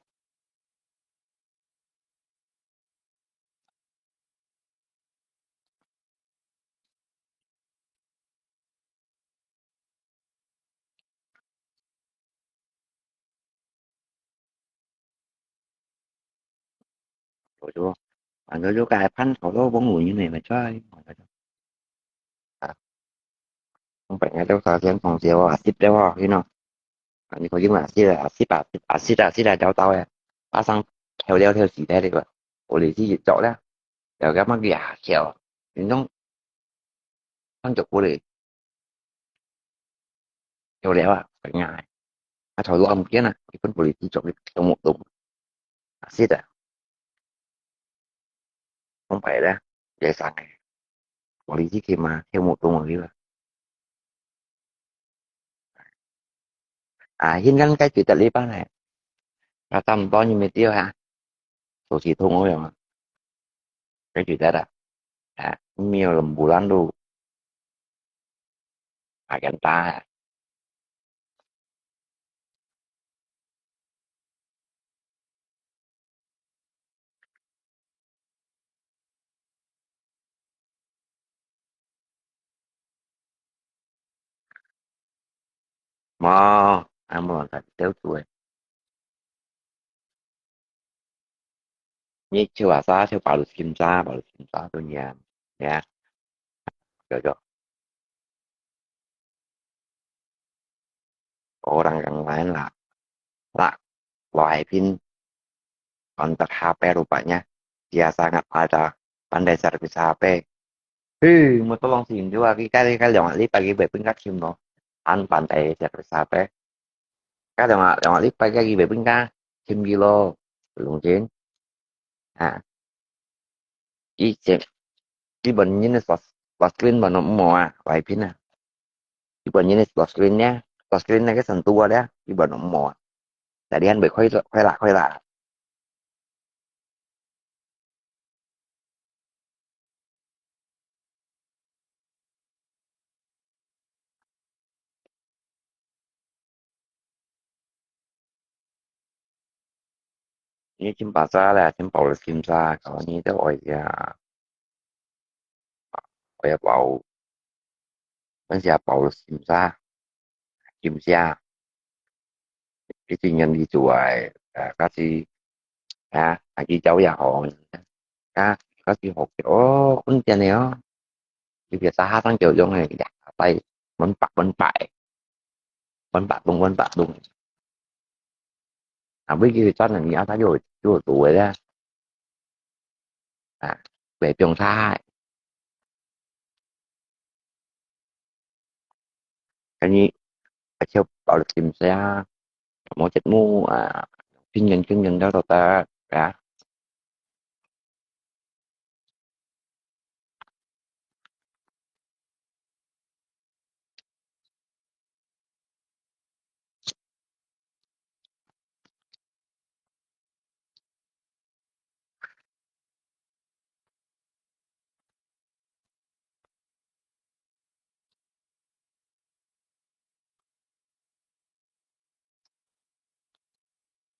rồi chưa? Bạn Jojo cài phanh khẩu lô bóng ngùi như này mà chơi. À, không phải ngay đâu sao xem phòng siêu à ship đâu à, you know. Anh có những là ship là cháu tao à. Ba sang theo đeo theo chỉ thế đi cơ. Ủa lý gì chỗ đó. Giờ cái mắt gà khéo. Nhưng nó không chụp của lý. Theo đeo à, phải ngại. À, thôi ông kia nè, cái con lý chụp đi trong một đúng. Ship à, không phải đó. Vậy sang này. Quản lý khi mà theo một tuần rồi hingan cái chuyện tali pa này là tầm bao nhiêu tiêu hả số chỉ thông rồi mà cái chuyện đó nhiều làm bulan đồ gần ta mà anh muốn thật tiêu tuổi như chưa bảo sao chưa bảo được kim sa tôi nhà nha rồi orang yang lain lah loài pin kontak HP rupanya dia sangat pandai servis HP mau tolong sim juga cái dòng clip pagi về pin kim nó anh pandai servis HP cái dòng clip pagi về pin kim kilo belum Jin à cái bệnh như này slot screen mà nó mò vài pin à cái bệnh như này slot screen nhá slot screen này cái sần tua đấy cái bệnh nó mò tại đi ăn bị khoai lạ như chim bà sa là chim bầu là chim sa có như cái ỏi bầu bên xa bầu là chim sa cái chuyên nhân đi chùa các chị chị cháu nhà họ các chị học kiểu con cha này á cái việc ta hát thằng kiểu giống này đặt tay bắn bạc đúng biết cái cho là nghĩa ta rồi rồi tuổi ra về trường sa cái như ở châu bảo lực tìm xe mỗi chất mu chuyên nhân đó tao ta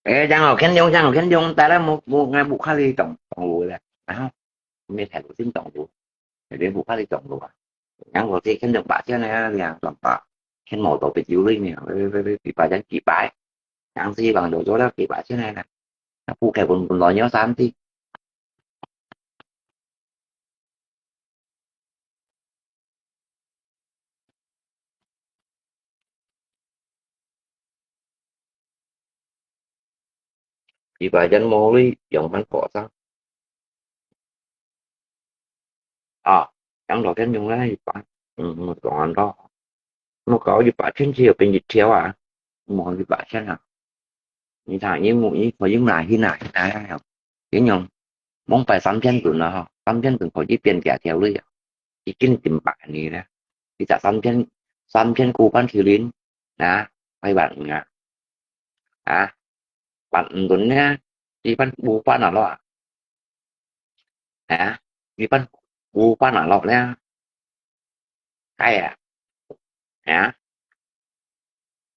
ê giang hồ khen dung ta đã một ngày buộc khai tổng lùi là khôngไม่แถวสิ้นtổng lùi để đến buộc khai tổng lùi ngắn gọn thì khen được bạn chứ này là làm bạc khen mổ tổ bị yếu linh này với bị bà dân kỳ bái ngắn gì bằng đồ chỗ đó kỳ bái chứ này là phụ kẻ còn nói nhớ sao thì kỳ bà dân mô đi giống bánh phỏ sao chẳng đó khen dung là gì bạn một còn đó nó có gì bạn trên chiều bên dịch chiếu món gì bạn xem nào như thằng như một như phải dừng lại khi này không chứ nhung mong phải sắm chân tụi nó sắm chân tụi họ chỉ tiền cả theo lui chỉ kinh tìm bạn này đó thì ta sắm chân cú ban thiếu lín đó hay bạn bạn tuấn nhá đi ban bù ban nào đó đi ban bù ban nào đó nha hay hả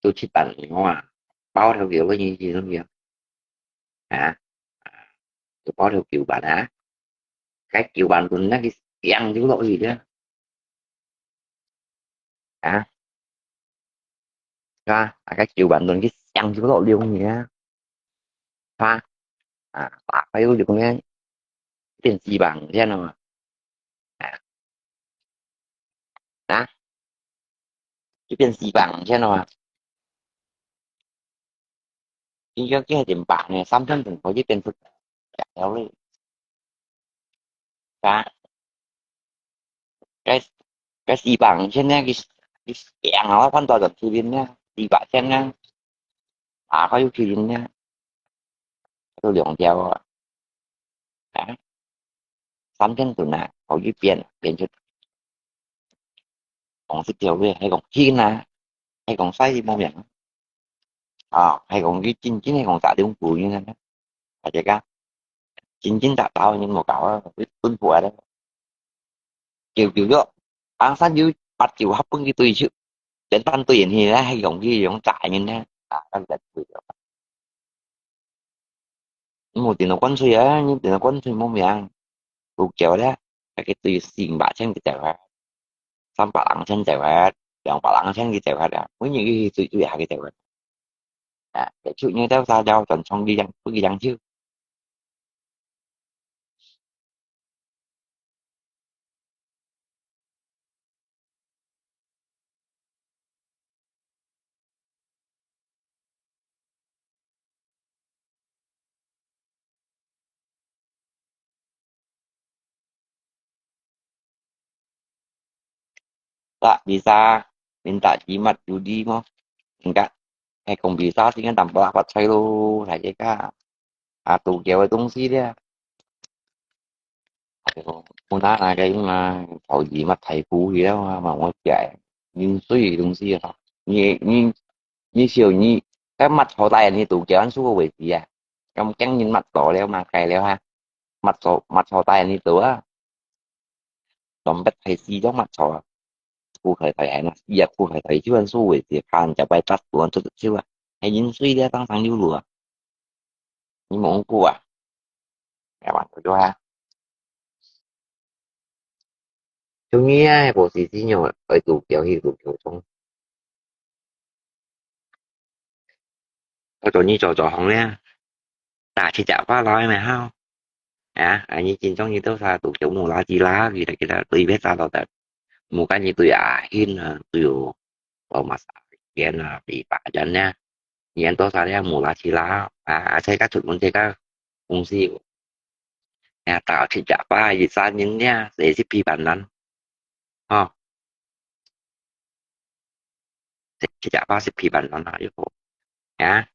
tôi chỉ bạn ngon bao theo kiểu cái gì gì luôn kìa hả tôi bao theo kiểu bạn cái kiểu bạn tuấn nó cái ăn chứ lỗi gì đó hả cái kiểu bạn tuấn cái ăn chứ lỗi điêu gì á ha bạn phải được nghe tiền gì bằng thế nào à, đó cái tiền gì bằng thế nào cái tiền bạc này xăm thân từng có cái tiền phức kéo đi đó cái cái gì bằng trên nha cái kẹng nó hoàn toàn là thì biến nha gì bạn trên nha có yêu thì biến nha tôi lượng theo đó xăm thân tụi nào có cái tiền chút còn sức theo về hay còn chi nè hay còn sai gì mong nhận hay còn cái chín chín hay còn tạ đi ông phụ như thế đó phải chạy ca chín chín tạ tao nhưng mà cậu biết tuân phụ ở đây kiểu kiểu đó sát dưới bắt chịu hấp cái tùy chứ đến ban tiền thì ra hay còn gì cũng chạy như thế đang đặt tùy một tiền nó quân suy á nhưng tiền nó quân suy mong miệng thuộc kiểu đó cái tùy xin bả chân cái chạy xong bả lặng chân chạy vào dòng bả lặng chân cái chạy vào với những cái tùy tùy cái chạy vào cái chuyện như thế sao đâu tuần xong đi dân cứ đi dân chứ tak bisa minta jimat judi mah enggak kung bisa sih kan tanpa dapat saya lu saja kak atu cewek tungsi dia muốn nói là cái mà thầu gì mà thầy phú gì đó mà muốn chạy nhưng suy đúng gì đó như siêu như cái mặt hồ tay như tụ chơi anh xuống về gì à trong trắng nhìn mặt tổ leo mà cày leo ha mặt hồ tay như tụ á tóm bắt thầy si giống mặt hồกูเคยไปไอ้นะอยากกูเคยไปที่วันสู้เวทีคานจะไปตัดตัวจุดชื่อว่าไอ้ยินซุยได้ตั้งทางยูหลัวนี่มองกูอ่ะแอบมันก็ว่าช่วงนี้ไอ้โปรซีที่เนี่ยไปตูเกี่ยวที่ตูเกี่ยวตรงcái chỗ như trò không nè ta chỉ chả qua nói mày hao à anh như chín trong như tao xa tụ kiểu mù lá chi lá gì là cái đó tùy biết ra đâu tại mù cái như tùy hin tùy ở mà kia là bị bả chân nha nhiên tao xa đấy mù lá chi lá thấy các chuột muốn thấy các công si à tạo chỉ chả qua gì xa những nha để giúp pi bản lắm ha chỉ chả qua giúp pi bản lắm là yêu cầu nhá